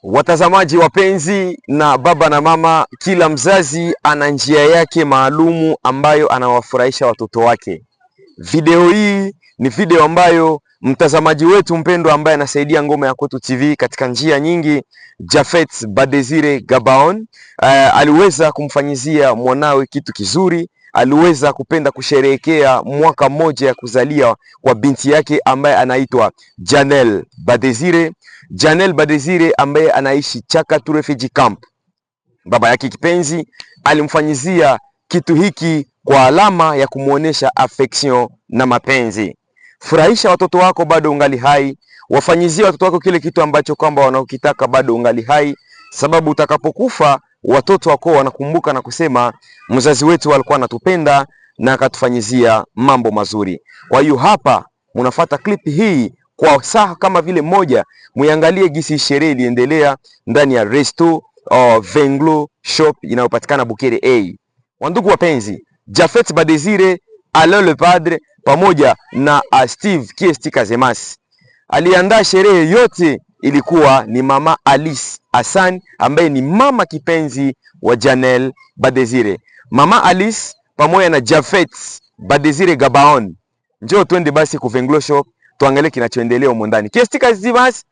Watazamaji wapenzi na baba na mama, kila mzazi ana njia yake maalumu ambayo anawafurahisha watoto wake. Video hii ni video ambayo mtazamaji wetu mpendwa ambaye anasaidia Ngoma ya Kwetu TV katika njia nyingi, Japhet Badesire Gabaon, aliweza kumfanyizia mwanawe kitu kizuri. Aliweza kupenda kusherehekea mwaka mmoja ya kuzalia kwa binti yake ambaye anaitwa Janelle Badesire. Janelle Badesire ambaye anaishi Chakatu Refugee Camp. Baba yake kipenzi alimfanyizia kitu hiki kwa alama ya kumuonesha affection na mapenzi. Furahisha watoto wako bado ungali hai, wafanyizie watoto wako kile kitu ambacho kwamba wanaokitaka bado ungali hai, sababu utakapokufa watoto wako wanakumbuka na kusema mzazi wetu alikuwa anatupenda na akatufanyizia mambo mazuri. Kwa hiyo hapa munafuata clip hii kwa saa kama vile moja, muangalie gisi sherehe iliendelea ndani ya Resto Venglo Shop inayopatikana Bukere A. Wandugu wapenzi, Japhet Badesire, Alain le Padre pamoja na Steve Kiesti Kazemas aliandaa sherehe yote. Ilikuwa ni mama Alice Hassan ambaye ni mama kipenzi wa Janelle Badesire. Mama Alice pamoja na Japhet Badesire Gabaon, njoo twende basi ku Venglo Shop tuangalie kinachoendelea huko ndani. Kiesti Kazemas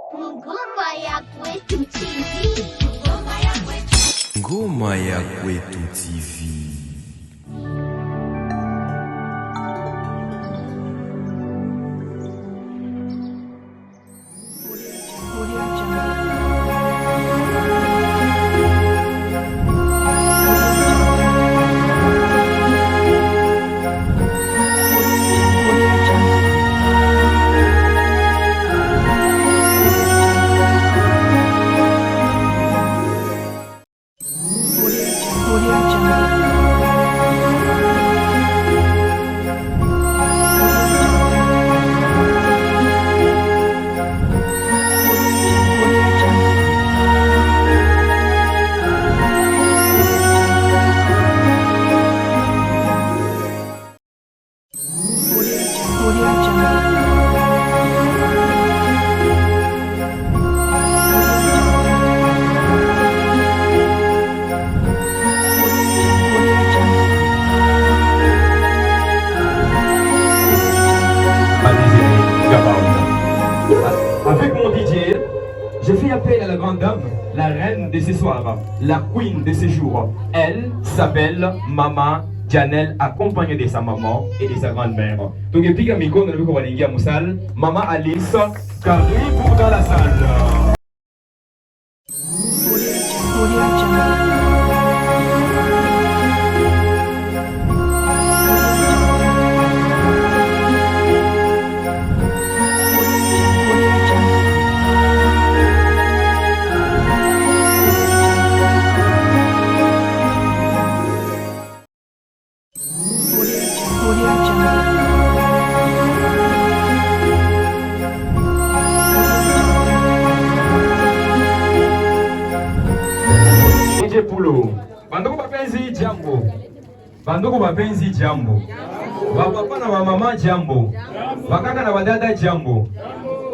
Ngoma ya Kwetu TV. Ngoma ya Kwetu TV. grande dame, la reine de ce soir, la queen de ce jour. Elle s'appelle Mama Janelle, accompagnée de sa maman et de sa grand-mère. Donc, depuis que Miko n'a vu qu'on va aller à Moussal, Maman Alice, karibu dans la salle. Pulo. Bandugu bapenzi jambo. Bandugu bapenzi jambo. Wapapa na wamama jambo. Wakaka na wadada jambo.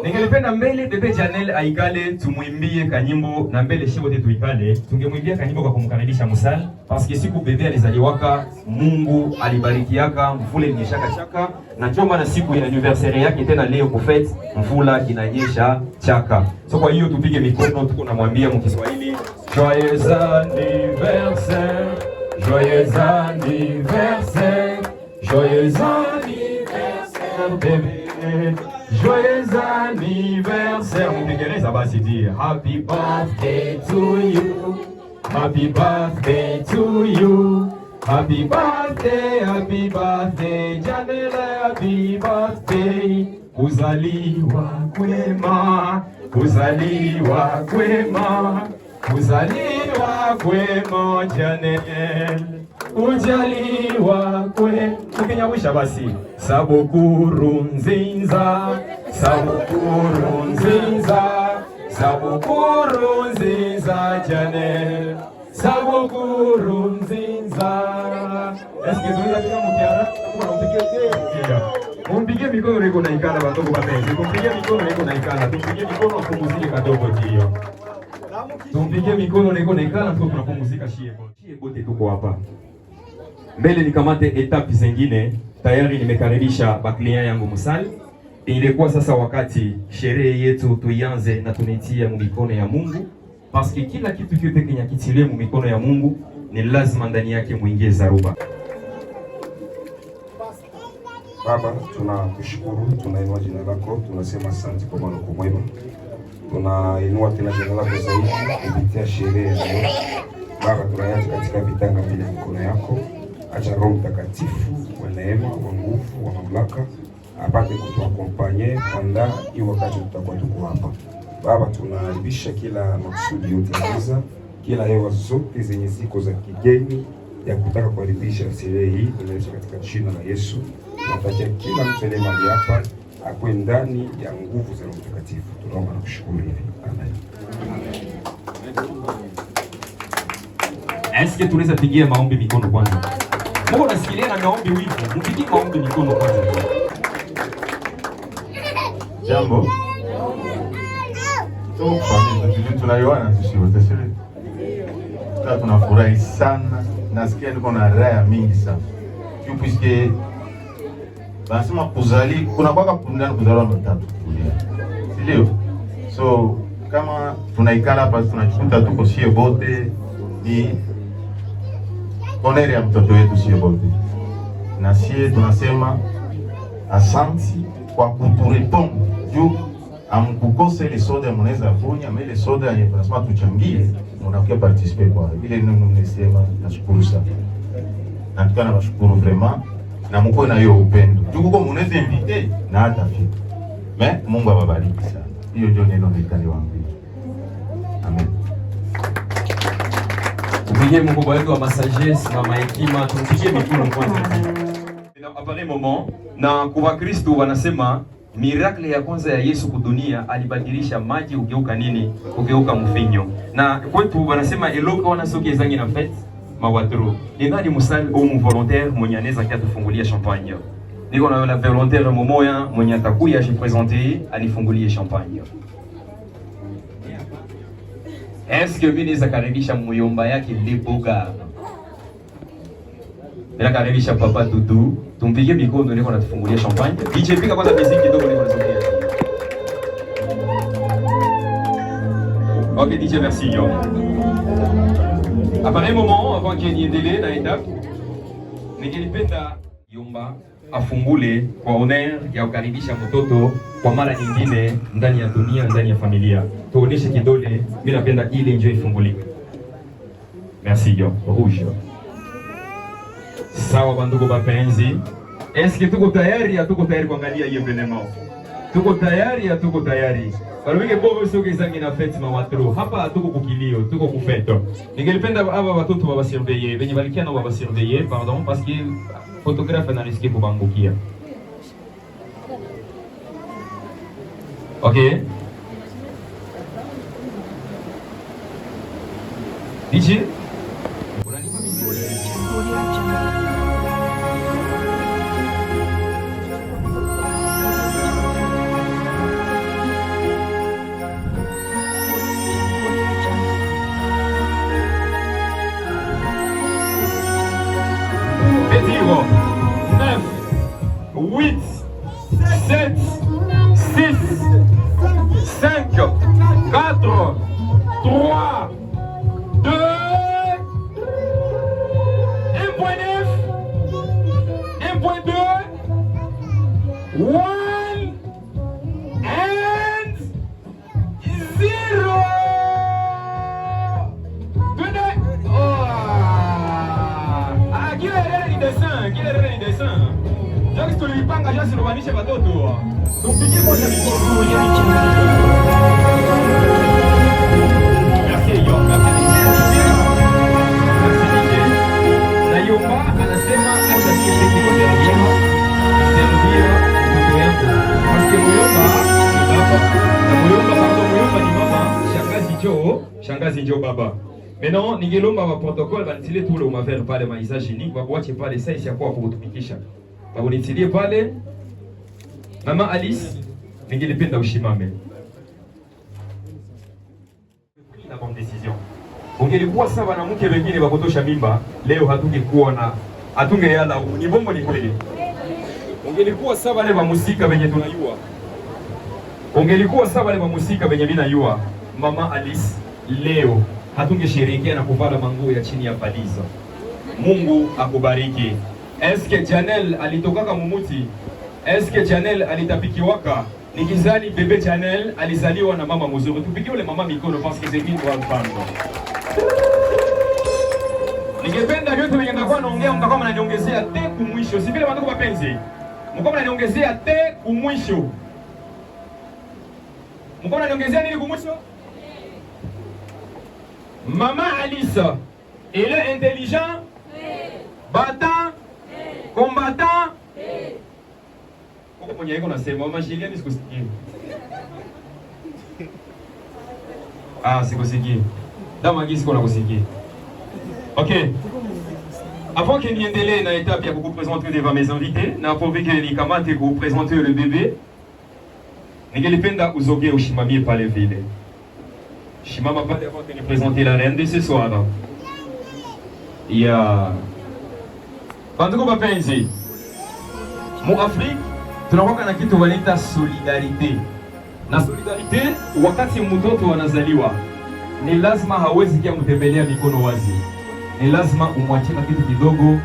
Ningelipenda mbele bebe Janelle aikale tumwimbie kanyimbo na mbele shi wote tuikale. Tungemwimbia kanyimbo kwa kumkaribisha Musal parce que siku bebe alizaliwaka Mungu alibarikiaka mvula inyeshaka chaka na choma na siku ya anniversaire yake tena leo kufet mvula inanyesha chaka. So kwa hiyo tupige mikono tuko namwambia mkiswahili joyeux anniversaire, joyeux anniversaire, joyeux anniversaire bébé. Joyeux anniversaire, mon Pékinais, basi dit happy birthday to you, happy birthday to you, happy birthday, Janelle, happy birthday. Kuzaliwa kwema, kuzaliwa kwema, kuzaliwa kwema, Janelle. Ujaliwa kwe ukinyabusha basi sabukuru nzinza, sabukuru nzinza, sabukuru nzinza Janelle, sabukuru nzinza. Eske tunaweza piga mkiara? Mpige mikono reko na ikala watoto wapenzi. Mpige mikono reko na ikala. Mpige mikono kupumzika kadogo hiyo. Mpige mikono reko na ikala tunapumzika shie bote tuko hapa. Mbele nikamate etapi zingine, tayari nimekaribisha baklia yangu Musal. Ilikuwa sasa wakati sherehe yetu tuianze na tunitia mikono ya Mungu, paske kila kitu kyote kinyakitilie mikono ya Mungu ni lazima ndani yake muingie zaruba. Baba, tunakushukuru, tunainua jina lako, tunasema asante kwa maana uko mwema. Tunainua tena jina lako zaidi kupitia sherehe ya leo. Baba, tunaacha katika vitanga vile mikono yako. Acha Roho Mtakatifu wa neema, wa nguvu, wa mamlaka apate kutuakompanye kwenda hiyo wakati tutakuwa tuko hapa. Baba, tunaharibisha kila makusudi yote ya giza, kila hewa zote zenye ziko za kigeni ya kutaka kuharibisha sherehe hii, tunaisha katika jina la Yesu. Tunatakia kila mtu aliye mahali hapa akwe ndani ya nguvu za Roho Mtakatifu. Tunaomba na kushukuru hivi. Amen. Eske tunaweza pigia maombi mikono kwanza? Mungu nasikilia na maombi wivu. Mpigie maombi mikono kwanza. Jambo. Tunaiona sisi wote sisi. Tunafurahi sana. Nasikia niko na raha mingi sana. Puisque basema kuzali kuna kwaka ndani kuzaliwa ndo tatu. Ndio. So kama tunaikala hapa tunajikuta tuko sie bote ni honere ya mtoto wetu sie bote. Na sie tunasema asanti kwa kuturepond juu amkukose ile soda mnaweza kunya mais ile soda yenye tunasema tuchangie unakuwa participer kwa ile ndio nimesema. Nashukuru sana na tukana nashukuru vraiment na mko na hiyo upendo juu kwa mnaweza invite na hata fika mais Mungu awabariki sana. Hiyo ndio neno nikali wangu. Amen. Upigie Mungu wetu wa massages mama hekima, tumpigie mikono kwanza. Apare moment na kwa Kristo wanasema miracle ya kwanza ya Yesu kudunia alibadilisha maji ugeuka nini? Ugeuka mvinyo. Na kwetu wanasema eloko wanasoki zangi na fete mawatro. Ni nani Musal au volontaire mwenye anaweza kutufungulia champagne? Niko na la volontaire momoya mwenye atakuya jipresenter alifungulie champagne. Est-ce que mimi naweza karibisha muyomba yake Leboga? Bila karibisha papa Dudu, tumpigie mikono niko natufungulia champagne. DJ pika kwanza muziki kidogo niko nasogea. Ok, DJ, merci. Yo. Après un moment, avant qu'il y ait délai dans l'étape, ningelipenda Yumba afungule kwa honor ya kukaribisha mtoto kwa mara nyingine ndani ya dunia, ndani ya familia. Tuoneshe kidole, mimi napenda ile njoo ifunguliwe. Merci yo, rouge. Sawa bandugu bapenzi. Eske tuko tayari ya tuko tayari kuangalia hiyo evenement? Tuko tayari ya tuko tayari? Barabike bobo sio kizangi na fete mawatro. Hapa tuko kukilio, tuko kufeto. Ningelipenda aba watoto baba surveiller, benye balikia na baba surveiller, pardon, parce que photographe na risque kubangukia. OK. DJ Pétiro 9 8 7 6 5 4 3 2 1.9 1.2 1 and 0. Kile dessin. Jaki tulipanga jasi nubanishe watoto. Tupigie moja mikono ya Merci yo. Na Yumba anasema acha kiasi kimoja leo. Servir mtoto yangu. Parce que Muyomba ni baba. Na Muyomba ni mama. Shangazi Jo baba. Maintenant, ningelomba wa protocole banitile tout le mavel pale maisage unique babuache pale sasa isi kwa kutumikisha. Babunitilie pale. Mama Alice, ningelipenda ushimame. La bonne décision. Ungelikuwa sawa wanamke wengine wakotosha mimba, leo hatungeyala ni bombo ni kweli. Ungelikuwa sawa wale wa musika wenye tunayua. Ungelikuwa sawa wale wa musika wenye mimi najua. Mama Alice leo hatungesherehekea na kuvala manguo ya chini ya paliza. Mungu akubariki. Eske Janel alitokaka mumuti? Eske Janel alitapikiwaka? Nikizani bebe Janel alizaliwa na mama mzuri. Tupigie ule mama mikono parce que c'est une bonne femme. Ningependa vyote venye ndakuwa naongea mtakuwa mnaniongezea te kumwisho. Si vile wandugu wapenzi. Mko mnaniongezea te kumwisho. Mko mnaniongezea nini kumwisho? Maman Alice, elle est intelligent, battant, combattant. Pourquoi on y a qu'on a ces moments Julien est-ce que c'est Ah, c'est quoi c'est qui? Dans ma guise qu'on a aussi qui. OK. Avant qu'il y ait un délai dans l'étape, il y a beaucoup présenter devant mes invités. N'a pas vu que les camarades vous présenter le bébé. Ningelipenda uzoge ushimamie pale vile. Shimama pale avant de présenter la reine de ce soir. Bandugu bapenzi, mu Afrique tunakuwa na kitu wanaita solidarite. Na solidarite, wakati mtoto anazaliwa, ni lazima hawezi kia mtembelea mikono wazi. Ni lazima umwachie kitu kidogo,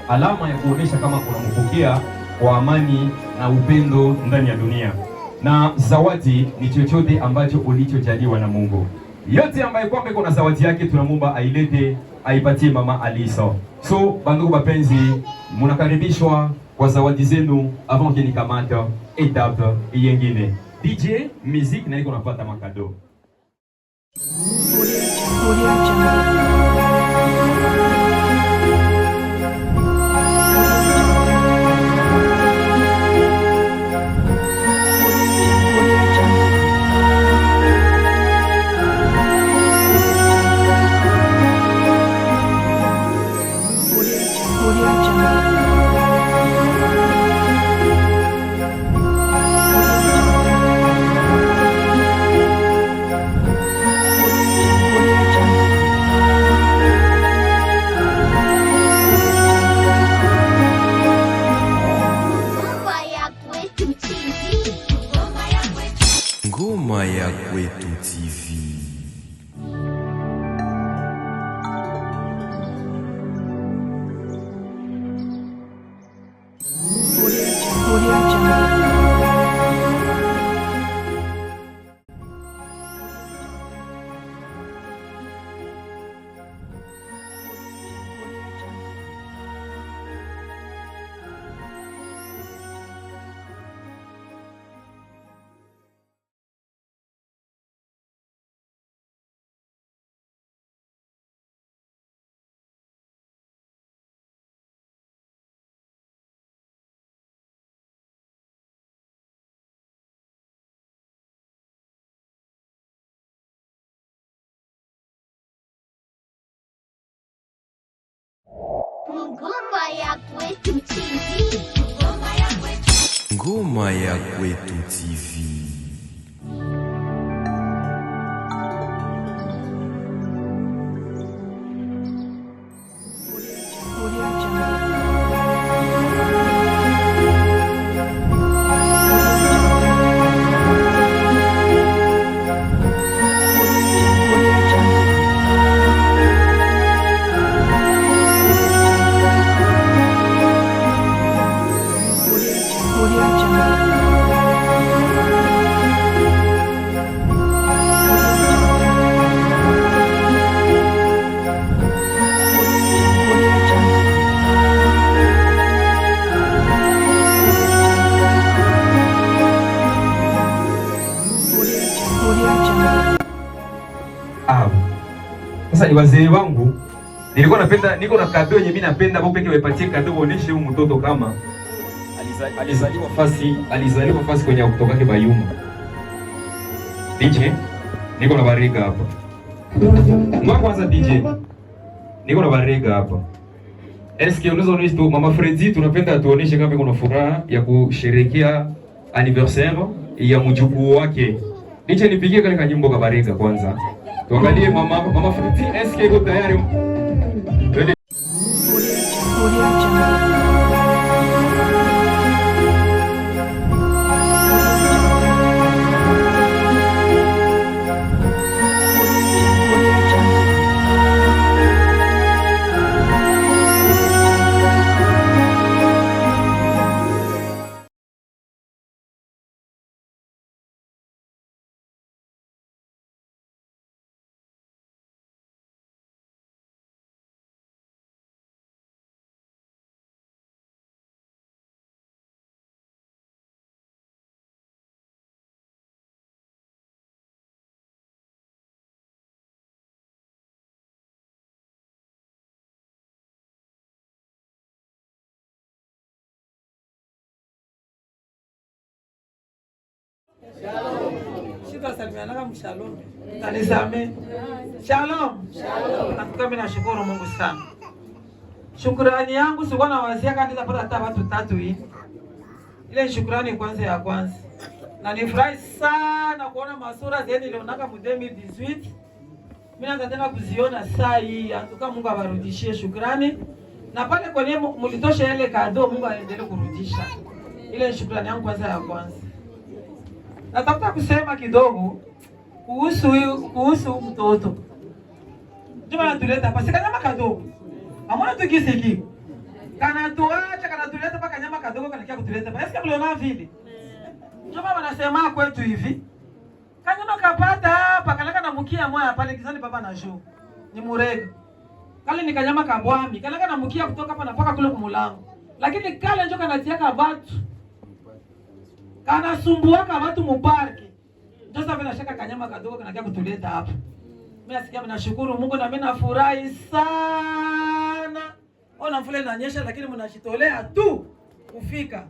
alama ya kuonesha kama unampokea kwa amani na upendo ndani ya dunia. Na zawadi ni chochote ambacho ulichojaliwa na Mungu. Yote ambaye kwamba iko na zawadi yake tunamwomba ailete, aipatie mama Alisa. So bandugu bapenzi, mnakaribishwa kwa zawadi zenu avant que nikamata etape yengine. DJ musique na iko napata makado. Ngoma ya Kwetu TV. Ngoma ya Kwetu TV. Sasa ni wazee wangu, nilikuwa napenda, niko na kado yenye mimi napenda hapo peke wapatie kado, waoneshe huyu mtoto kama alizaliwa fasi kwenye kutoka kwa Bayuma. DJ, niko na barega hapa. Mwa kwanza DJ, niko na barega hapa. Eske unaweza onyesha tu Mama Freddy, tunapenda tuoneshe kama kuna furaha ya kusherehekea anniversaire ya mjukuu wake. DJ, nipigie kale kanyimbo ka barega kwanza. Tuangalie Mama Freddy, eske yuko tayari? Salimiana shalom. Tanisame. Shalom. Nakuka mimi nashukuru Mungu sana. Shukrani yangu sikuwa na wazia kanisa pata hata watu tatu hivi. Ile shukrani kwanza ya kwanza. Na nifurahi sana kuona masura zeni nilionaka mu 2018. Mimi naanza tena kuziona saa hii. Atuka Mungu awarudishie shukrani. Na pale kwenye mlitosha ile kado Mungu aendelee kurudisha. Ile shukrani yangu kwanza ya kwanza. Nataka kusema kidogo kuhusu mtoto. Juma natuleta hapa sika nyama kadogo. Amona tukisiki. Kana tuacha kana tuleta paka nyama kadogo kana kia kutuleta. Basi mliona vile. Juma wanasema kwetu hivi. Kanyama kapata hapa kalaka na mkia moya pale kizani baba na juu. Ni murega. Kale ni kanyama kabwami. Kalaka na mkia kutoka hapa na paka kule kumulango. Lakini kale njo kanatiaka watu. Kana sumbuaka watu muparki. Ndio sasa vile shaka kanyama kadogo kanakia kutuleta hapa. Mimi nasikia nashukuru Mungu na mimi nafurahi sana. Ona mvula inanyesha lakini mnashitolea tu kufika.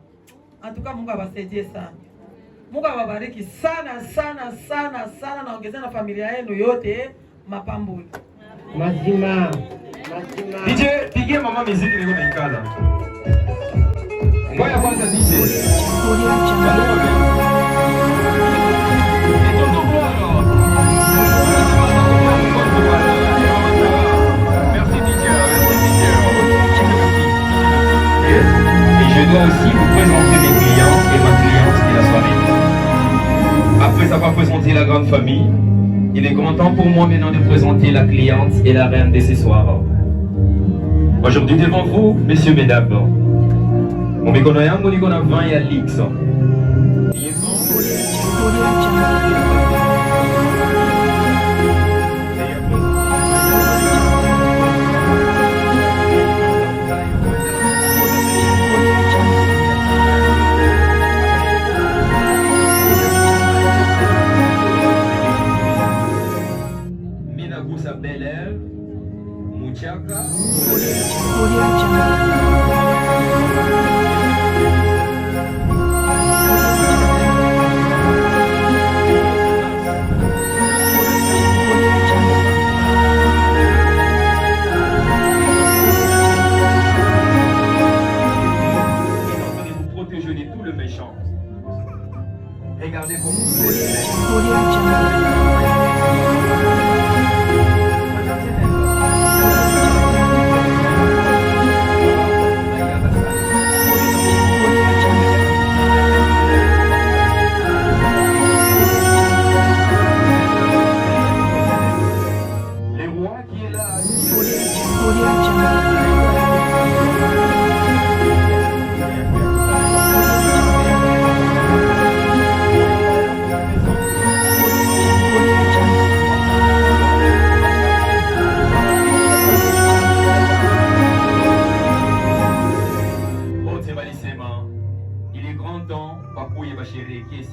Atuka Mungu awasaidie sana. Mungu awabariki sana sana sana sana na ongezea na familia yenu yote mapambuli. Mazima. DJ, pigie mama muziki niko naikala. Ngoja kwanza DJ. Je dois aussi vous présenter mes clients et ma cliente de la soirée. Après avoir présenté la grande famille, il est grand temps pour moi maintenant de présenter la cliente et la reine de ce soir. Aujourd'hui devant vous, messieurs, mesdames, mon mikono yangu niko na vin ya Lix. chants. Regardez comment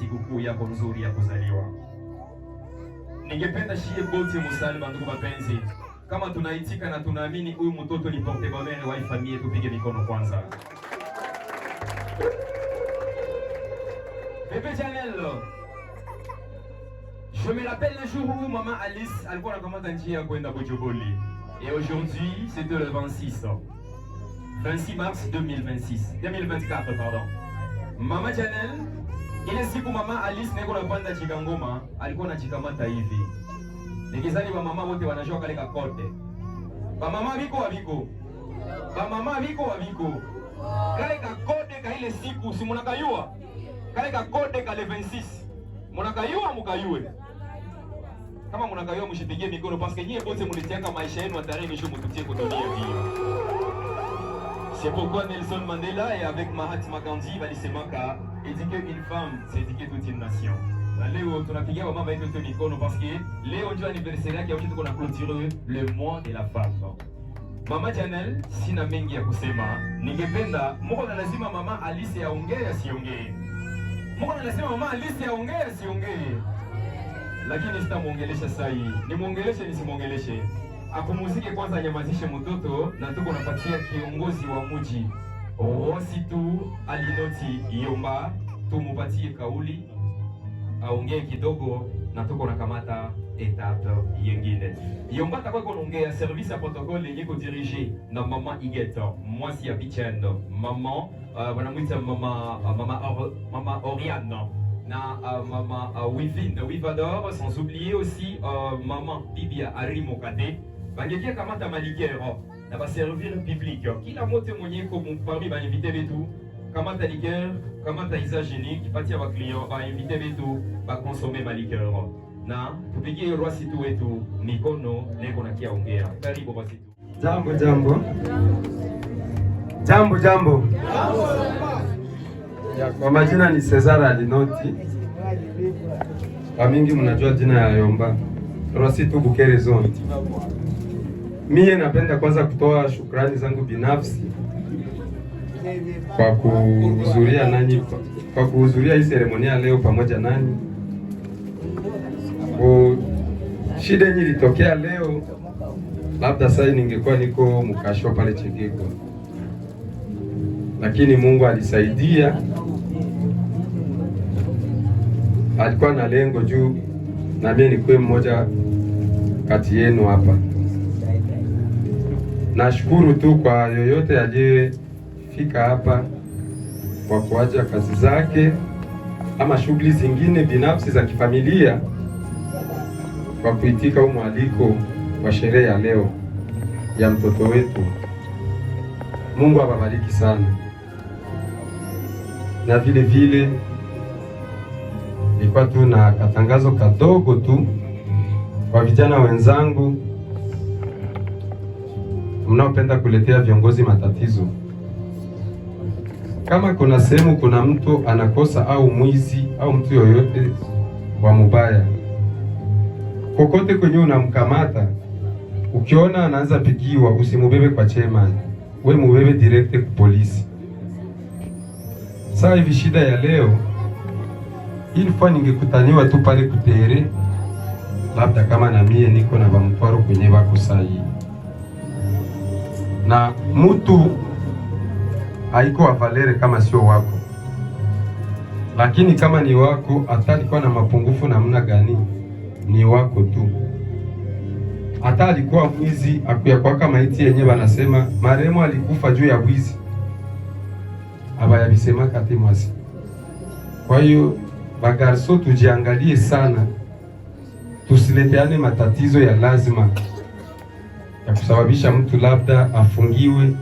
sikukuu yako nzuri ya kuzaliwa. Ningependa shie bote musali bandugu mapenzi, kama tunaitika na tunaamini huyu mtoto ni porte bonheur wa familia, tupige mikono kwanza. Bébé Janelle, je me rappelle le jour où maman Alice alikuwa anakamata njia kwenda Bojoboli. Et aujourd'hui, c'était le 26 mars 2024, pardon. Mama Janelle, ile siku mama Alice niko napanda chikangoma, alikuwa anachikamata hivi. Nikizani wa mama wote wanajua kale kakote. Ba mama biko wa biko. Ba mama biko wa biko. Kale kakote ka ile siku si munakayua. Kale kakote ka le 26. Munakayua mukayue. Kama munakayua mshipigie mikono parce que nyie bote mulitiaka maisha yenu hatari nisho mututie kutonia hiyo. C'est pourquoi Nelson Mandela et avec Mahatma Gandhi walisemaka éduquer une femme c'est éduquer toute une nation. Na leo tunapigia mama yetu mikono parce que leo ndio anniversaire yake ambayo tuko na clôturer le mois de la femme. Mama Janelle, sina mengi ya kusema. Ningependa mko na lazima mama Alice aongee asiongee. Mko na lazima mama Alice aongee asiongee. Lakini sitamuongelesha sasa hii. Nimuongeleshe nisimuongeleshe. Apumuzike kwanza, anyamazishe mtoto na tuko napatia kiongozi wa mji Rositu Alinoti Yomba tumupatie kauli aongee kidogo na tuko nakamata etape yengine. Yomba takuwa kuongea service ya protocole yenye kudirige na mama Igeta mwasi ya Bichendo, mama wanamuita mama Oriane na mama Wivador, sans oublier aussi maman Bibia Arimokate. Bangekia kamata malikero na ba servir public. Kila mote mwenye ko parmi ba invité betu kamata liqueur, kamata hygiénique, patia ba client ba invité betu ba consommer malikero. Na tupigie Rositu wetu mikono neko na kiaongea. Karibu Rositu. Jambo jambo. Jambo jambo. Ya, kwa majina ni Cesar Alinoti. Kwa mingi mnajua jina ya Yomba. Rositu Bukere Zone. Mie napenda kwanza kutoa shukrani zangu binafsi kwa kuhudhuria nanyi, kwa kuhudhuria hii seremonia leo pamoja nanyi. Shida yenye ilitokea leo, labda sasa ningekuwa niko mkasho pale Chegeko, lakini Mungu alisaidia. Alikuwa na lengo juu na mimi nikuwe mmoja kati yenu hapa. Nashukuru tu kwa yoyote aliyefika hapa kwa kuacha kazi zake ama shughuli zingine binafsi za kifamilia kwa kuitika huu mwaliko wa sherehe ya leo ya mtoto wetu. Mungu awabariki sana. Na vile vile nilikuwa tu na katangazo kadogo tu kwa vijana wenzangu mnaopenda kuletea viongozi matatizo. Kama kuna sehemu kuna mtu anakosa au mwizi au mtu yoyote wa mubaya, kokote kwenye unamkamata, ukiona anaanza pigiwa, usimubebe kwa chairman, we mubebe direct ku polisi. Sasa hivi shida ya leo, ilifaa ningekutaniwa tu pale kutere, labda kama na mie niko na bamtwaro kwenye bako sahi. Na mtu haiko wa valere kama sio wako, lakini kama ni wako, hata alikuwa na mapungufu namna gani, ni wako tu. Hata alikuwa mwizi, akuya kwa kama iti yenye banasema marehemu alikufa juu ya wizi, aba yabisema kati mwasi. Kwa hiyo bagarso, tujiangalie sana, tusileteane matatizo ya lazima ya kusababisha mtu labda afungiwe,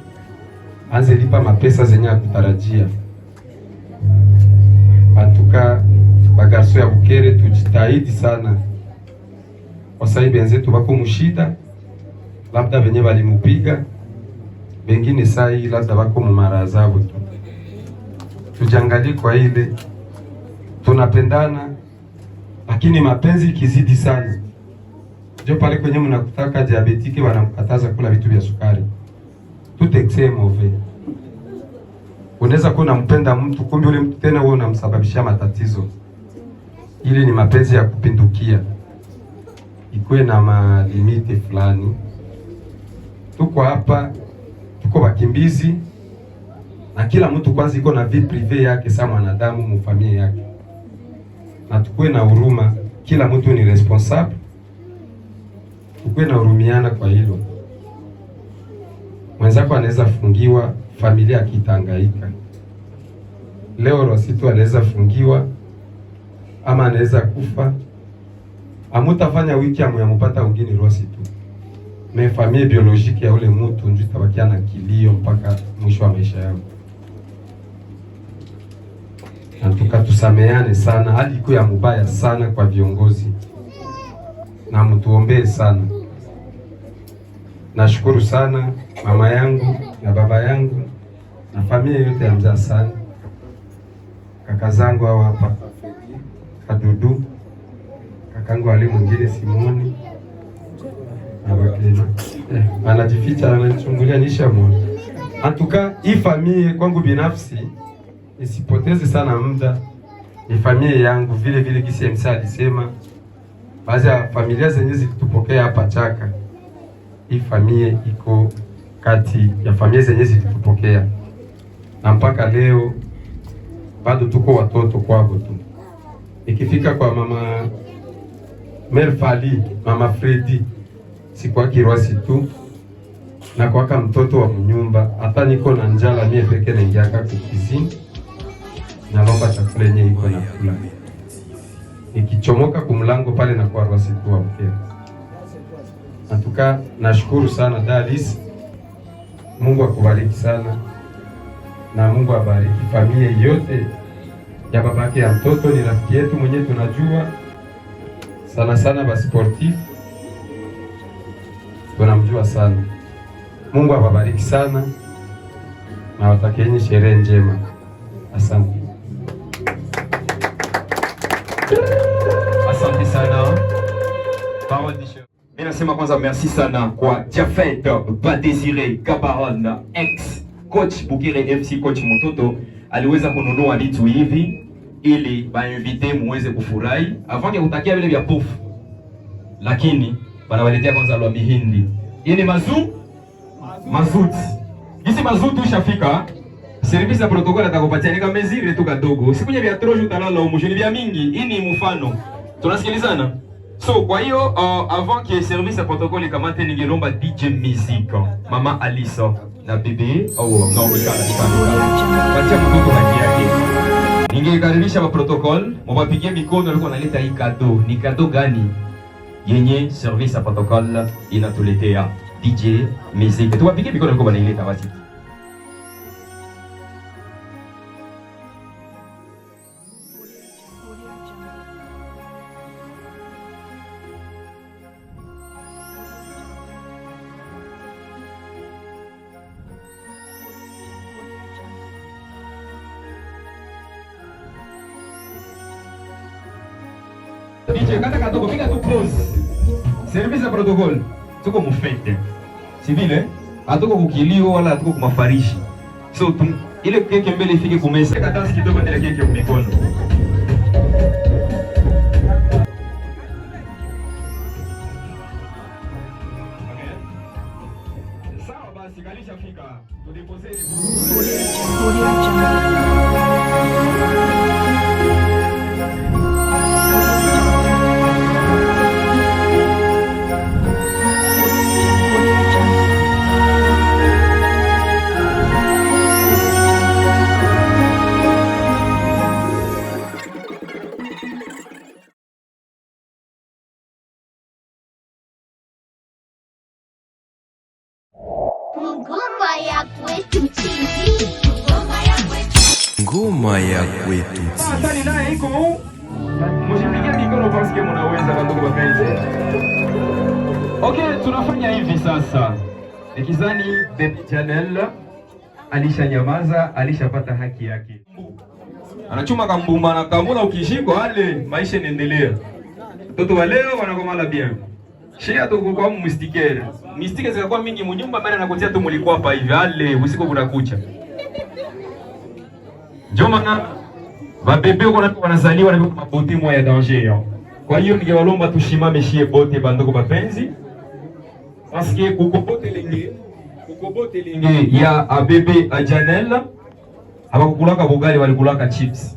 anze lipa mapesa zenye akutarajia. Atuka bagarso ya Bukere, tujitahidi sana, kwa sababu benzetu bako mushida, labda venye balimupiga, bengine sai labda bako mumara zabo tu. Tujangalie kwa ile tunapendana, lakini mapenzi ikizidi sana, ndio pale kwenye mnakutaka diabetiki wanamkataza kula vitu vya sukari. Tout excès mauvais. Unaweza kuwa unampenda mtu, kumbe ule mtu tena wewe unamsababishia matatizo. Ili ni mapenzi ya kupindukia, ikuwe na malimite fulani. Tuko hapa, tuko wakimbizi, na kila mtu kwanza iko na vie prive yake sa mwanadamu mufamilia yake, na tukuwe na huruma, kila mtu ni responsable, tukuwe na hurumiana. Kwa hilo mwenzako anaweza fungiwa, familia akitangaika. Leo Rositu anaweza fungiwa ama anaweza kufa, amutafanya wiki amuyamupata wengine Rositu, me familia biolojiki ya ule mtu ndio tabakia na kilio mpaka mwisho wa maisha yao. Na tukatusameane sana, hali iko ya mubaya sana kwa viongozi, na mtuombee sana. Nashukuru sana mama yangu na baba yangu na familia yote ya mzaa sana, kaka zangu hao hapa, Kadudu, kakangu wale mwingine Simoni na Bakema, anajificha anachungulia nisha mwana. Antuka hii familia kwangu binafsi isipoteze sana muda, ni familia yangu vile vile kisi MSA alisema, baadhi ya familia zenye zilitupokea hapa Chaka. Hii familia iko kati ya familia zenye zilitupokea, na mpaka leo bado tuko watoto kwabo tu. Ikifika kwa mama Merfali, mama Fredi, sikuwa Kirwasi tu na kwaka mtoto wa mnyumba. Hata niko na njala mie peke naingiaka kukizini na lomba chakula yenye iko na kula, nikichomoka kumlango pale na kwa Rwasi tu wa Bukere. Natuka nashukuru sana Dalis, Mungu akubariki sana, na Mungu abariki familia yote ya babake ya mtoto. Ni rafiki yetu mwenye tunajua sana sana, ba sportif tunamjua sana. Mungu awabariki sana na watakieni sherehe njema. Asante. Asante sana. Mimi nasema kwanza merci sana kwa Jafet Badesire Gabaron, ex coach Bukere FC, coach Mototo, aliweza kununua vitu hivi ili bainvite muweze kufurahi avant ya kutakia vile vya pofu, lakini banawaletea kwanza lwa mihindi. Hii ni mazuti. Hizi mazuti ushafika, service ya protocol atakupatia nika mezire tu kadogo. Sikunya vya troju utalala umujuni vya mingi. Hii ni mfano. Tunasikilizana? So kwa hiyo avant que service ya protocol ikamate, ningelomba DJ Music Mama Alisa na bebe au naomikana wacha mtoto haki yake. Ningekaribisha wa protocol, mwapigie mikono. Alikuwa analeta hii kado. Ni kado gani yenye service ya protocol inatuletea? DJ Music, tuwapigie mikono. Alikuwa anaileta basi. DJ kata kadogo, piga tu pause. Service ya protocol tuko mufete civile, hatuko kukilio wala hatuko kumafarishi. So ile keke mbele ifike kumesa, kata dansi kidogo ndio keke kwa mikono. Sawa basi, kalisha fika. Tudipose Ngoma ya Kwetu TV. Asante naye iko. Mshipigie mikono basi kama unaweza bandugu wapenzi. Okay, tunafanya hivi sasa. Nikizani Baby Janelle alishanyamaza, alishapata haki yake. Anachuma kambumba na kamula ukishiko ale maisha inaendelea. Mtoto wa leo wanakomala bien. Shia tu kwa mstikere. Mistike zikakuwa mingi munyumba bali anakutia tu mulikuwa hapa hivi ale usiku kunakucha. Joma ba bebe wanazaliwa na maboti moya danger. Kwa hiyo ningewalomba tushimame shie bote bandugu bapenzi. Parce que kukobote lenge ya abebe a Janelle abakulaka bogali walikulaka chips.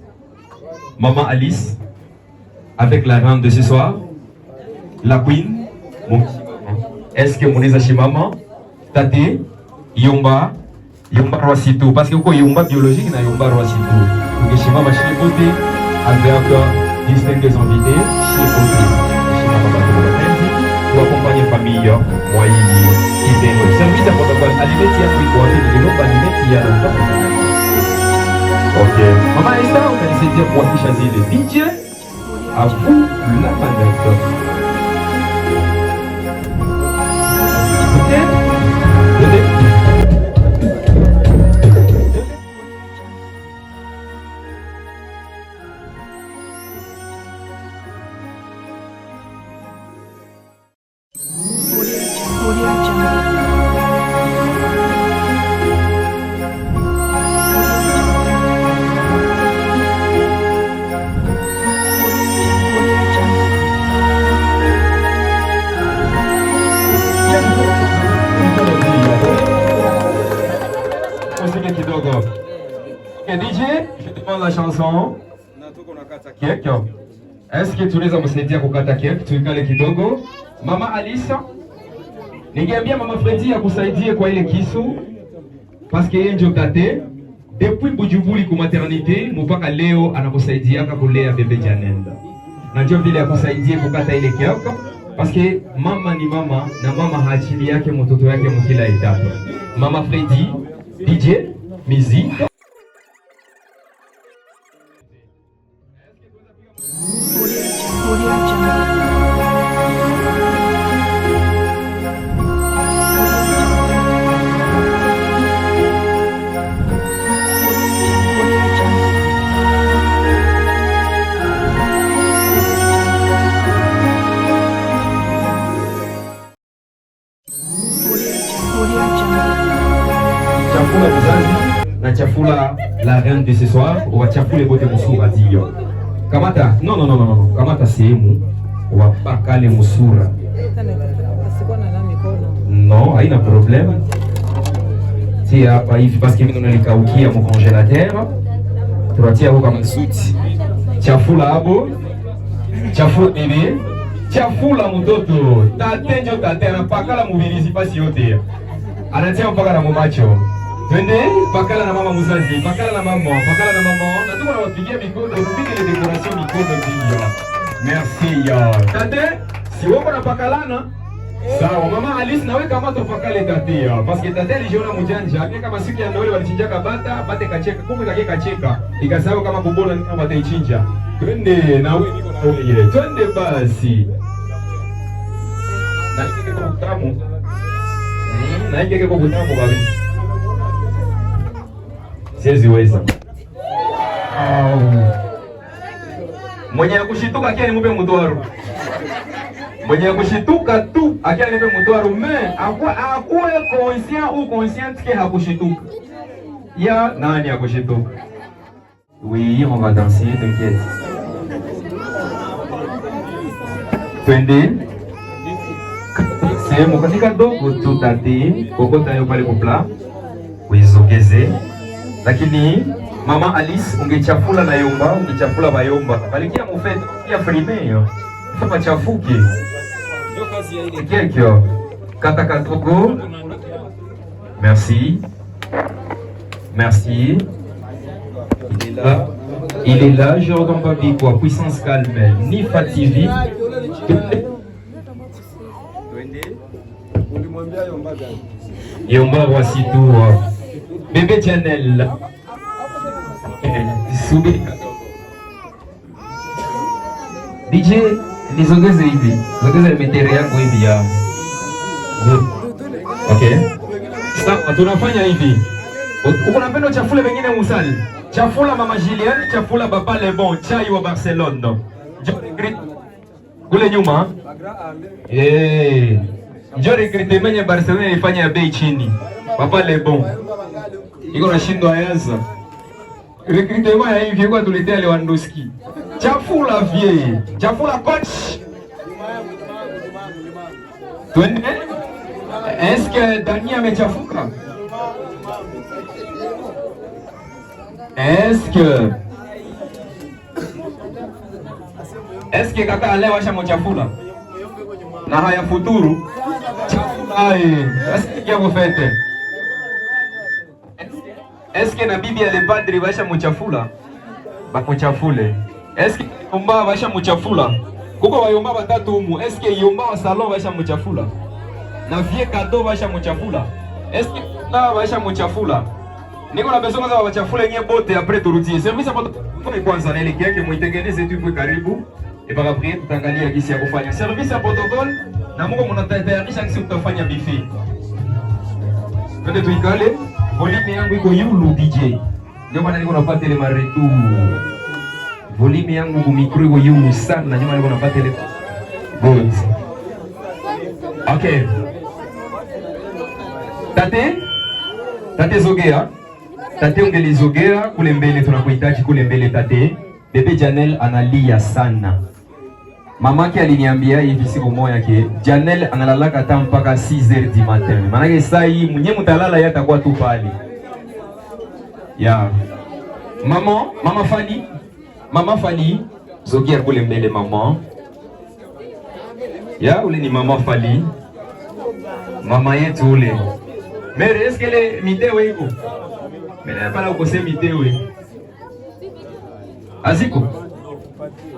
Maman Alice avec la reine de ce soir, la queen, est-ce que muneza shimama tate yomba rwasitu parce que uko yomba biologique na yomba rwasitu ukishimama chez côté avec distingués invités chez côté shimama bapenzi pour accompagner famille moyini kitendo service protocole alimeti ya kuiko wapi ndio alimeti ya ndo. OK, mama Esther on va essayer de kuhakisha zile DJ à vous la manette. DJ, je demande la chanson. Est-ce que tunaweza msaidia kukata keki? Tuikale kidogo. Mama Alisa, ningeambia Mama Freddy akusaidie kwa ile kisu parce que yeye ndio tate depuis Bujumbura ku maternité mpaka leo anakusaidia kulea bebe Janelle. Na ndio vile akusaidie kukata ile keki parce que mama ni mama na mama haachili yake mtoto yake mkila etape. Mama Freddy, DJ, musique. Chafula mzazi na chafula la reine de ce soir, wa chafule bote musura dio. Kamata, non. Kamata sehemu wapakale musura. Non, haina problème. Tia hapa hivi parce que mimi nalikaukia mu congélateur. Tunatia huko kama suti. Chafula hapo. Chafula bebe. Chafula mtoto. Tatenjo tatena pakala mubirizi pasi yote. Anatia mpaka na mumacho. Twende pakala na mama muzazi, pakala na mama. Na tuko na wapigia mikono, tupige ile decoration mikono ndio. Merci ya. Tate, si wako na pakalana? Sawa, mama Alice nawe kama tupakale tate ya. Parce que tate alijiona mjanja, yake kama siku ya ndoa walichinja kabata, bate kacheka, kumbe kake kacheka. Ikasahau kama kubola ni kama taichinja. Twende na wewe niko na wewe. Twende basi. Na kike kwa kutamu. Na kike kwa kutamu kabisa. Siweza. Mwenye kushituka kia nimupe mutwaro. Mwenye kushituka tu akia nipe mutwaro mais akuwe conscient ou consciente que hakushituka. Ya nani hakushituka? Oui, on va danser, t'inquiète. Twende. Sehemu katika dogo tu tati, kokota yo pale kupla. Uizogeze. Lakini mama Alice ungechafula na yomba, ungechafula bayomba. Balikia mufete ya frimeyo. Fapa chafuki. Ndio kazi ya ile kekyo. Kata katoko. Merci. Il est là, Jordan Babi quoi, puissance calme, ni fatigue. Yomba voici tout. Bébé Janelle. Subiri. DJ, nisogeze hivi. Sogeza metere yangu hivi ya. Good. Okay. Sasa tunafanya hivi. Uko napenda chafula wengine musali. Chafula Mama Julienne, chafula Papa Le Bon, chai wa Barcelona. Kule nyuma. Njoo recruitment ya Barcelona ifanye ya bei chini. Papa Le Bon. Iko nashindwa yaza. Recruitment ya hivi kwa tuletea Lewandowski. Chafula vie. Chafula coach. Twende. Est-ce que Dani amechafuka? Est-ce que kaka ale washa mochafula? Na haya futuru. Chafula est-ce que vous faites? Est-ce que na bibi ale padri washa mochafula? Bakochafule. Est-ce que yomba washa mochafula? Kuko wayomba batatu humu. Est-ce que yomba wa salon washa mochafula? Na vie cadeau washa mochafula? Est-ce que na washa mochafula? Niko na pesa kwanza wachafula yenyewe bote après turudie. Service hapo kwa kwanza na ile yake muitengeneze tu kwa karibu. Et par après tutaangalia jinsi ya kufanya. Service ya protocol na Mungu mnatayarisha jinsi mtafanya buffet. Twende tuikale. Volume yangu iko yulu DJ. Ndio maana niko napata ile maretu. Volume yangu kwa micro iko yulu sana ndio maana niko napata ile. Good. Okay. Tate zogea. Tate ungelizogea kule mbele, tunakuhitaji kule mbele tate. Bebe Janel analia sana. Mamake aliniambia hivi siku moja ke Janel analalaka hata mpaka 6h du matin. Maana saa hii mwenye mtalala yeye atakuwa tu pale. Ya. Mama Fali zogea kule mbele mama. Ya ule ni Mama Fali. Mama yetu ule. Mere eskele mitewe iko. Mere pala ukose mitewe. Aziko.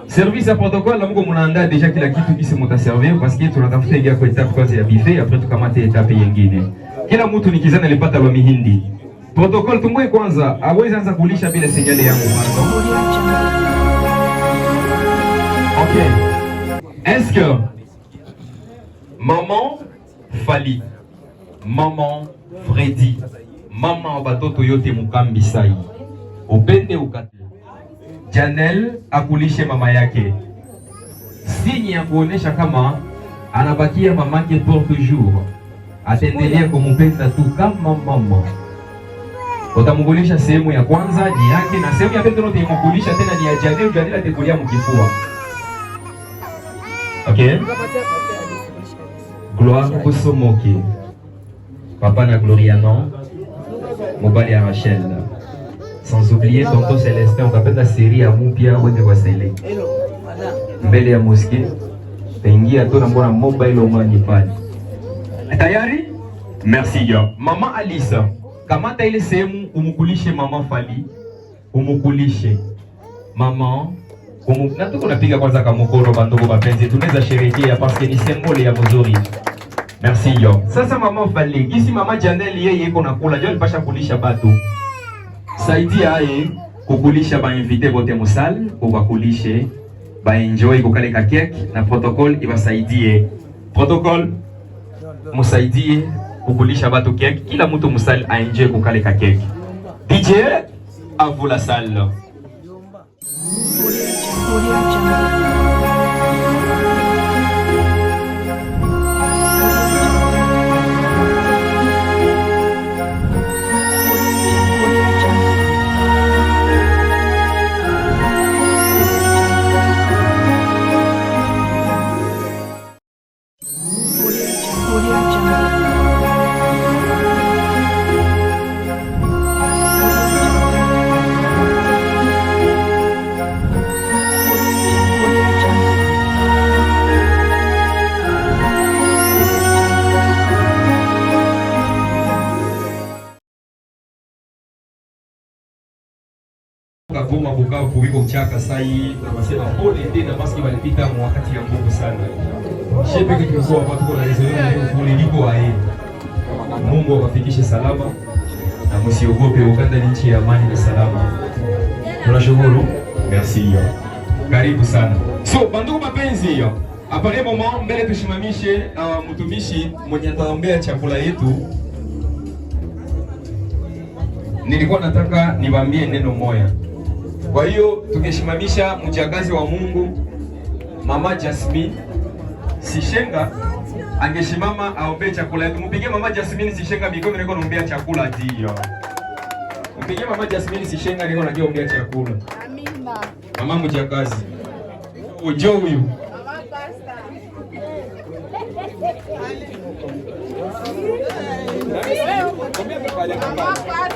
Service à protocole, Mungu munaandaa deja kila kitu kisi mutaservir parce que tunatafuta ingia kwa etape kwanza ya buffet après tukamate etape nyingine. Kila mtu nikizana alipata wa mihindi. Protocole tumbwe kwanza, hawezi anza kulisha bila senyale yangu mwanzo. Okay. Est-ce que Maman Fali, Maman Freddy, Maman batoto yote mukambi sai. Upende ukate. Janel akulishe mama yake. Sinyi ya kuonesha kama anabakia mamake pour toujours. Atendelea kumupenda tu kama mama. Utamugulisha sehemu ya kwanza ni yake na sehemu ya pili utamugulisha tena ni ya Janel. Janel atakulia mkifua. Okay? Gloire Kosomoki. Papa na Gloriano. Mobali ya Rachel. Sans oublier tonton Célestin, on appelle la série à Moupia ou de Wasele. Mbele ya mosquée. Tengia tu na mbona mobile omani pale. Tayari? Merci yo. Mama Alisa, kamata ile sehemu umukulishe Mama Fali. Umukulishe. Mama, na tuko napiga kwanza kama mkono bandogo bapenzi. Tunaweza sherekea parce que ni symbole ya mzuri. Merci yo. Sasa Mama Fali, gisi Mama Janel yeye iko nakula, jo alipasha kulisha batu. Saidia aye kukulisha ba invité bote musal pour bakulishe ba enjoy kukale ka cake na protocol ibasaidie. Protocol musaidie kukulisha batu cake, kila mtu musal a enjoy kukale ka cake. DJ à vous la salle. Goma Bukavu wiko chaka sai tunasema pole tena basi walipita wakati ya nguvu sana. Shepe kilikuwa watu kwa rezoea liko ae. Mungu awafikishe salama na msiogope, Uganda ni nchi ya amani na salama. Tunashukuru. Merci hiyo. Karibu sana. So, bandugu mapenzi hiyo. Apare moment mbele tushimamishe mtumishi mwenye ataombea chakula yetu. Nilikuwa nataka niwaambie neno moja. Kwa hiyo tukishimamisha mjakazi wa Mungu Mama Jasmine Sishenga angeshimama aombee chakula yetu. Mpigie Mama Jasmine Sishenga mikono, niko naombea chakula ndio. Mpigie Mama Jasmine Sishenga, niko naombea chakula. Amina. Mama mjakazi. Ujo huyu. Mama pasta.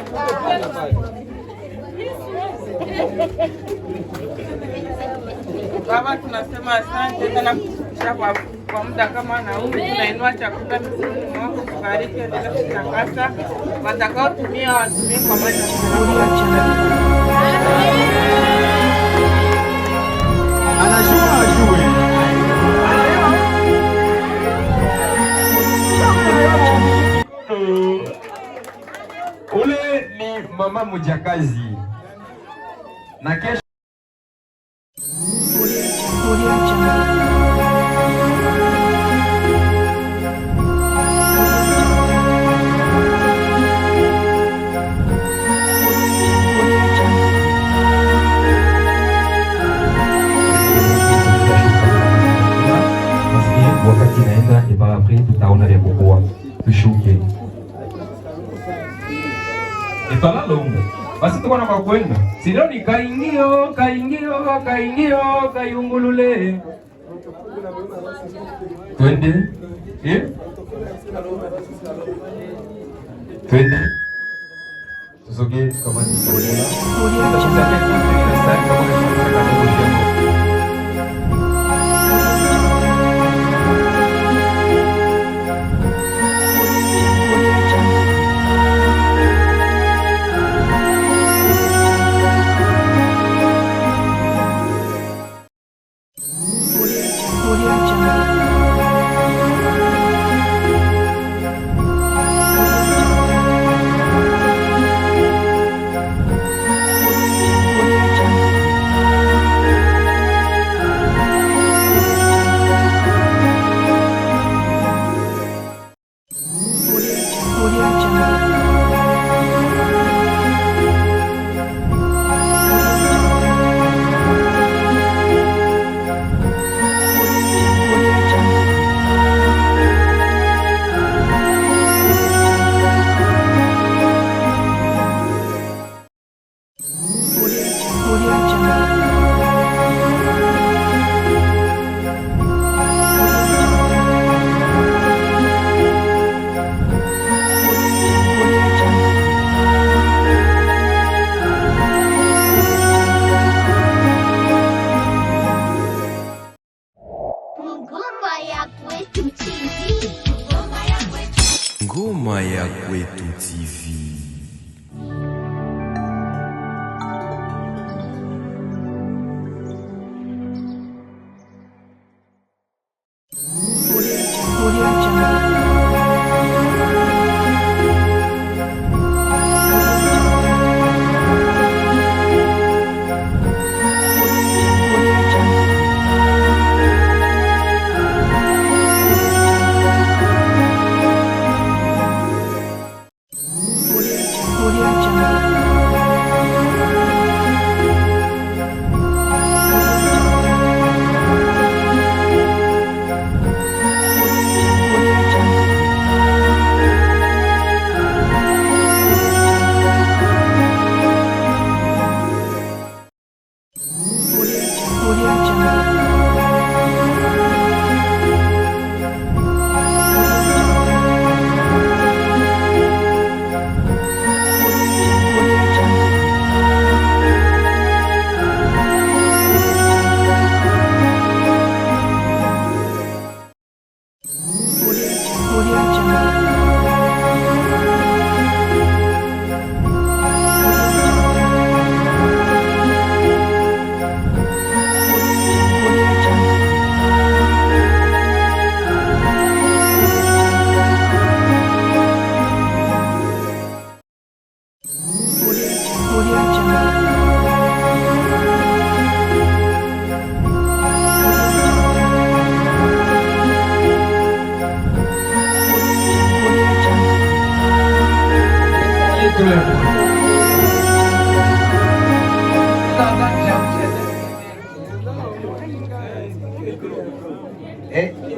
Baba, tunasema asante sana kufikisha kwa muda kama na huu. Tunainua chakula mikononi mwako, kubariki endelea kutakasa, watakaotumia watumie kwa maji ya ule ni mama mjakazi na kesho wakati naenda eba apre tutaona vya kukua tushuke italala ume basi tuko na kwa kwenda sio ni kaingio kayungulule twende twende tusoge kama ni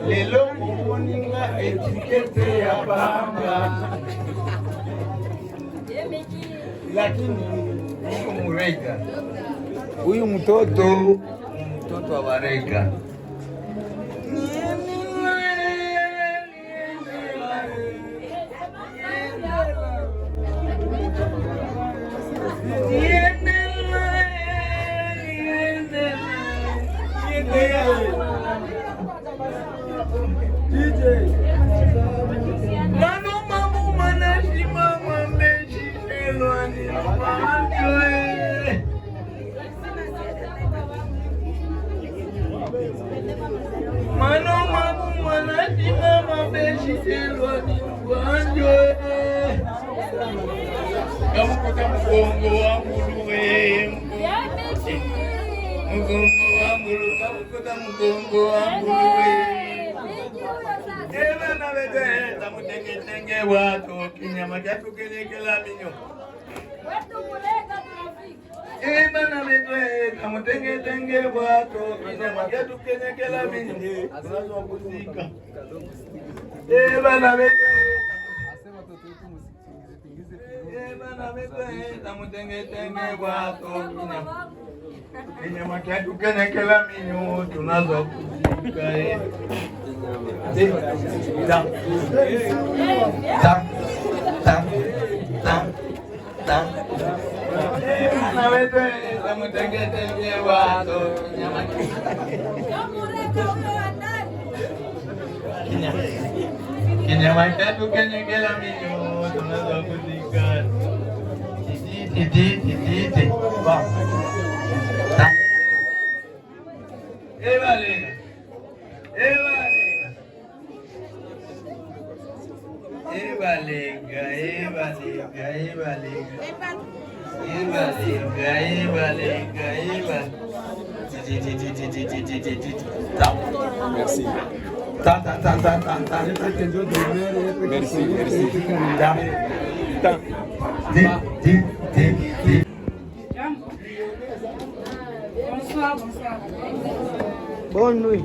Lelo moninga etikete ya bamba, lakini huyu murega, huyu mtoto wa barega.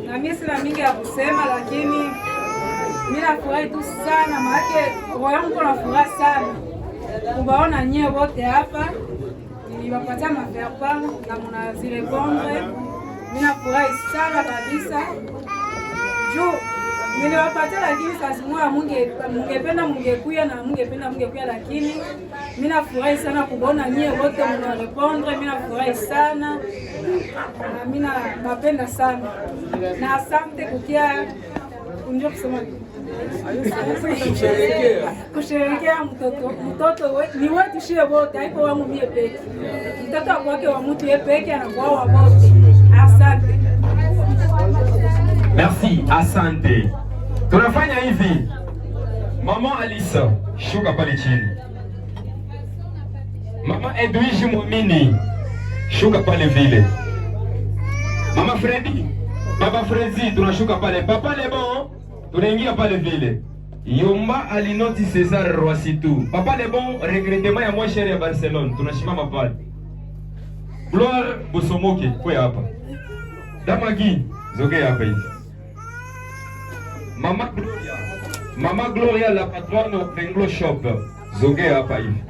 Na mimi sina mingi ya kusema, lakini mimi nafurahi tu sana, maana roho yangu iko na furaha sana kuwaona nyie wote hapa. Niliwapatia maferpa na mnazirepondre. Mimi nafurahi sana kabisa juu niliwapatia, lakini sasa mungependa mungekuya na mungependa mungekuya, lakini mimi nafurahi sana kuona nyie wote mnarepondre. Mimi nafurahi sana na mimi napenda sana, na asante kukia kunjo kusema kusherehekea mtoto ni wetu shie wote, haiko wangu mie peke. Mtoto wake wa mtu yeye peke anakuwa wa wote. Asante. Merci, asante. Tunafanya hivi. Mama Alisa, shuka pale chini. Mama Edwige Mwamini, shuka pale vile. Mama Freddy, Baba Freddy, tunashuka pale. Papa Lebon, tunaingia pale vile. Yomba Alinoti César Roisitou. Papa Lebon, regrettement ya moi cher ya Barcelone. Tunashimama pale. Gloire Bosomoke, kwa hapa. Damagi, zoge hapa hivi. Mama Gloria, la patronne au Penglo Shop, zoge hapa hivi.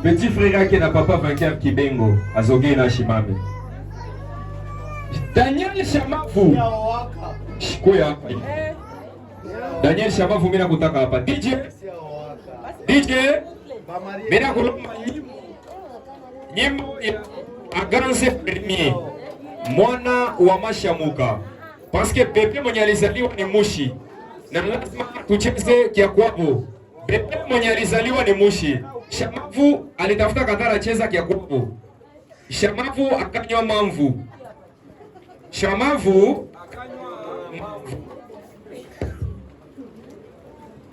Petit frère qui n'a papa vainqueur Kibengo, azoge na shimame. Daniel Shamavu, kwa hapa hivi. Daniel Shamavu mina kutaka hapa. DJ, mina kulomba nyimbo ya Agranse Premier, mwana wa Mashamuka. Parce que bebe mwenye alizaliwa ni Mushi, na lazima tucheze kia kwabo. Bebe mwenye alizaliwa ni Mushi. Shamavu alitafuta kadara cheza kia kwabo. Shamavu akanywa mamvu. Shamavu mamvu.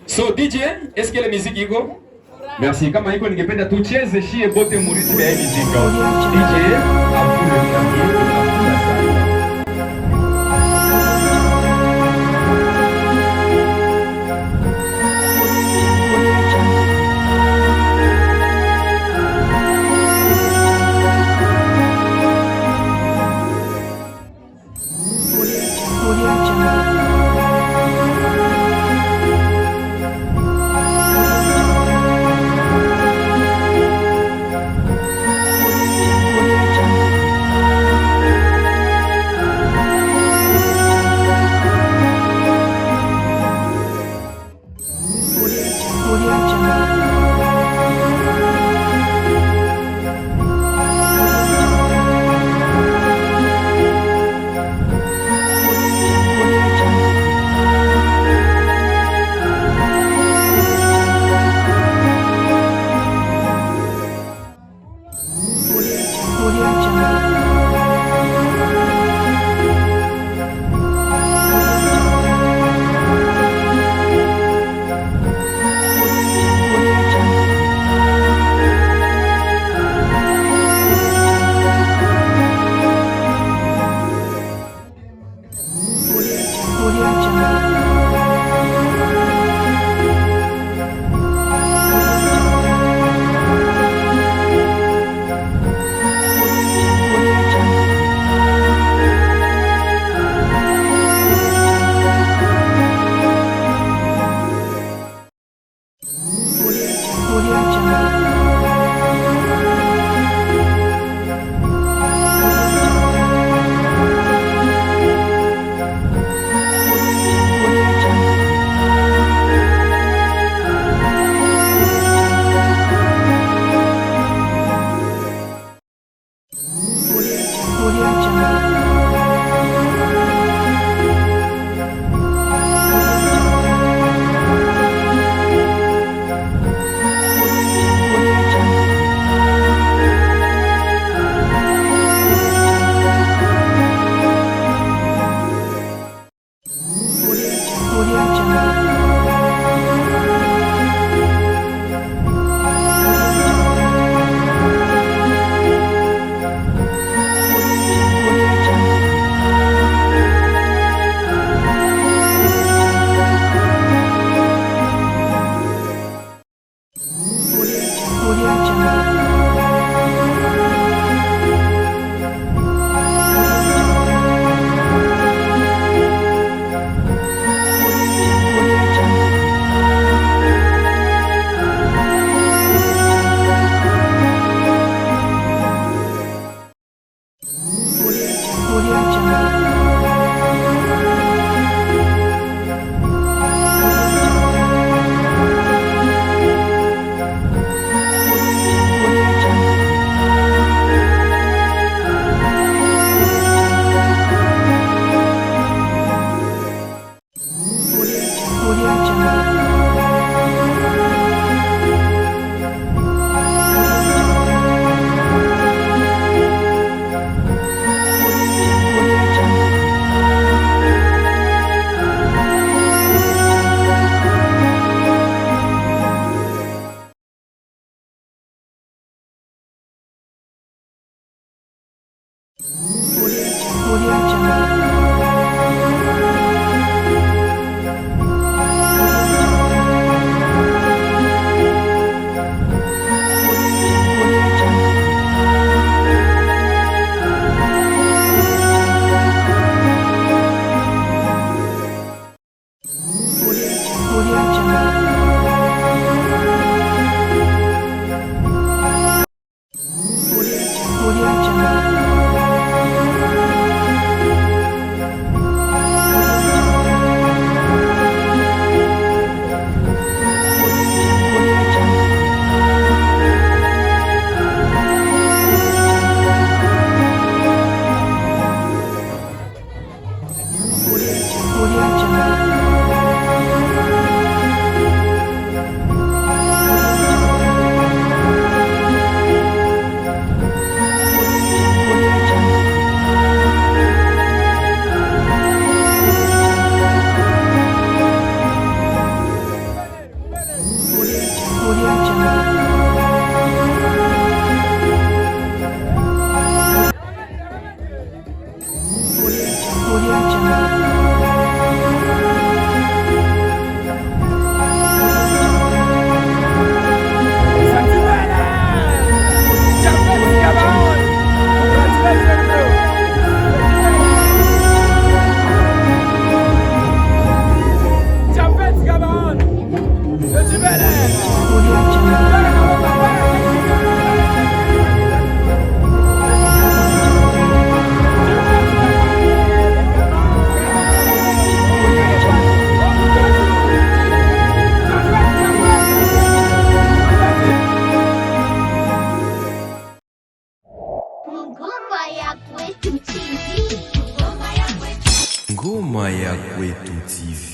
So DJ, est-ce que la musique iko? Merci. Kama iko ningependa tucheze shie bote murithi ya muziki. DJ, afu Ngoma ya Kwetu TV.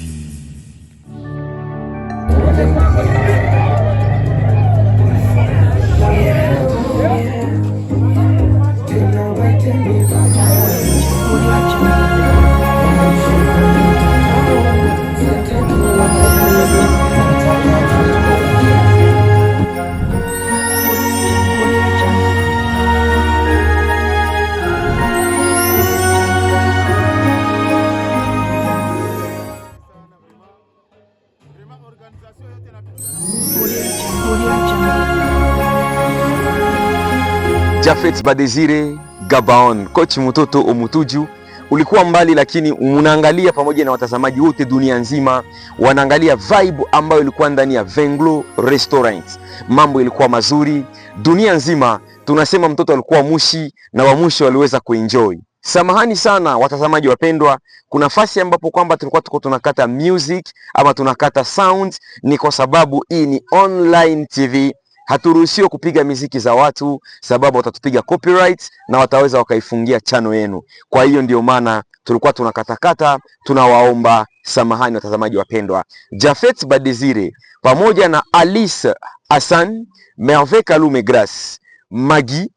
Japhet Badesire Gabaon, coach mtoto Omutuju, ulikuwa mbali lakini unaangalia pamoja na watazamaji wote dunia nzima wanaangalia vibe ambayo ilikuwa ndani ya Venglo Restaurant. Mambo ilikuwa mazuri, dunia nzima tunasema mtoto alikuwa mushi na wamushi waliweza kuenjoy. Samahani sana watazamaji wapendwa, kuna nafasi ambapo kwamba tulikuwa tunakata music ama tunakata sound, ni kwa sababu hii ni online TV. Haturuhusiwi kupiga miziki za watu sababu watatupiga copyright na wataweza wakaifungia channel yenu. Kwa hiyo ndio maana tulikuwa tunakatakata, tunawaomba samahani watazamaji wapendwa. Japhet Badesire pamoja na Alice Hassan, Merve Kalume Grace, Magi,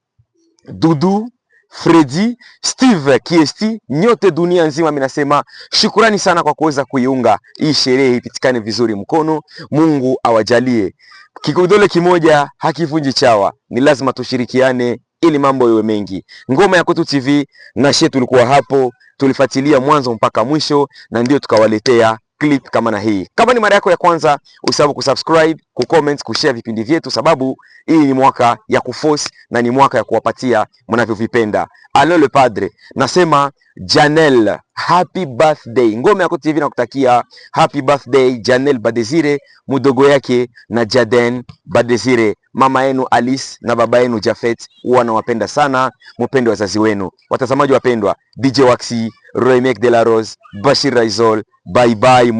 Dudu, Freddy, Steve Kiesti, nyote dunia nzima minasema shukurani sana kwa kuweza kuiunga hii sherehe ipitikane vizuri mkono. Mungu awajalie. Kikudole kimoja hakivunji chawa, ni lazima tushirikiane ili mambo iwe mengi. Ngoma ya Kwetu TV na shetu tulikuwa hapo, tulifuatilia mwanzo mpaka mwisho na ndio tukawaletea clip kama na hii. Kama ni mara yako ya kwanza, usahau kusubscribe, kucomment, kushare vipindi vyetu sababu hii ni mwaka ya kuforce na ni mwaka ya kuwapatia mnavyovipenda. Alain le Padre, nasema Janelle, happy birthday. Ngoma ya Kwetu TV nakutakia happy birthday Janelle Badesire, mudogo yake na Jaden Badesire. Mama yenu Alice na baba yenu Japhet wanawapenda sana, mpende wazazi wenu. Watazamaji wapendwa, DJ Waxi, Roy Mek de la Rose, Bashir Raizol, bye bye.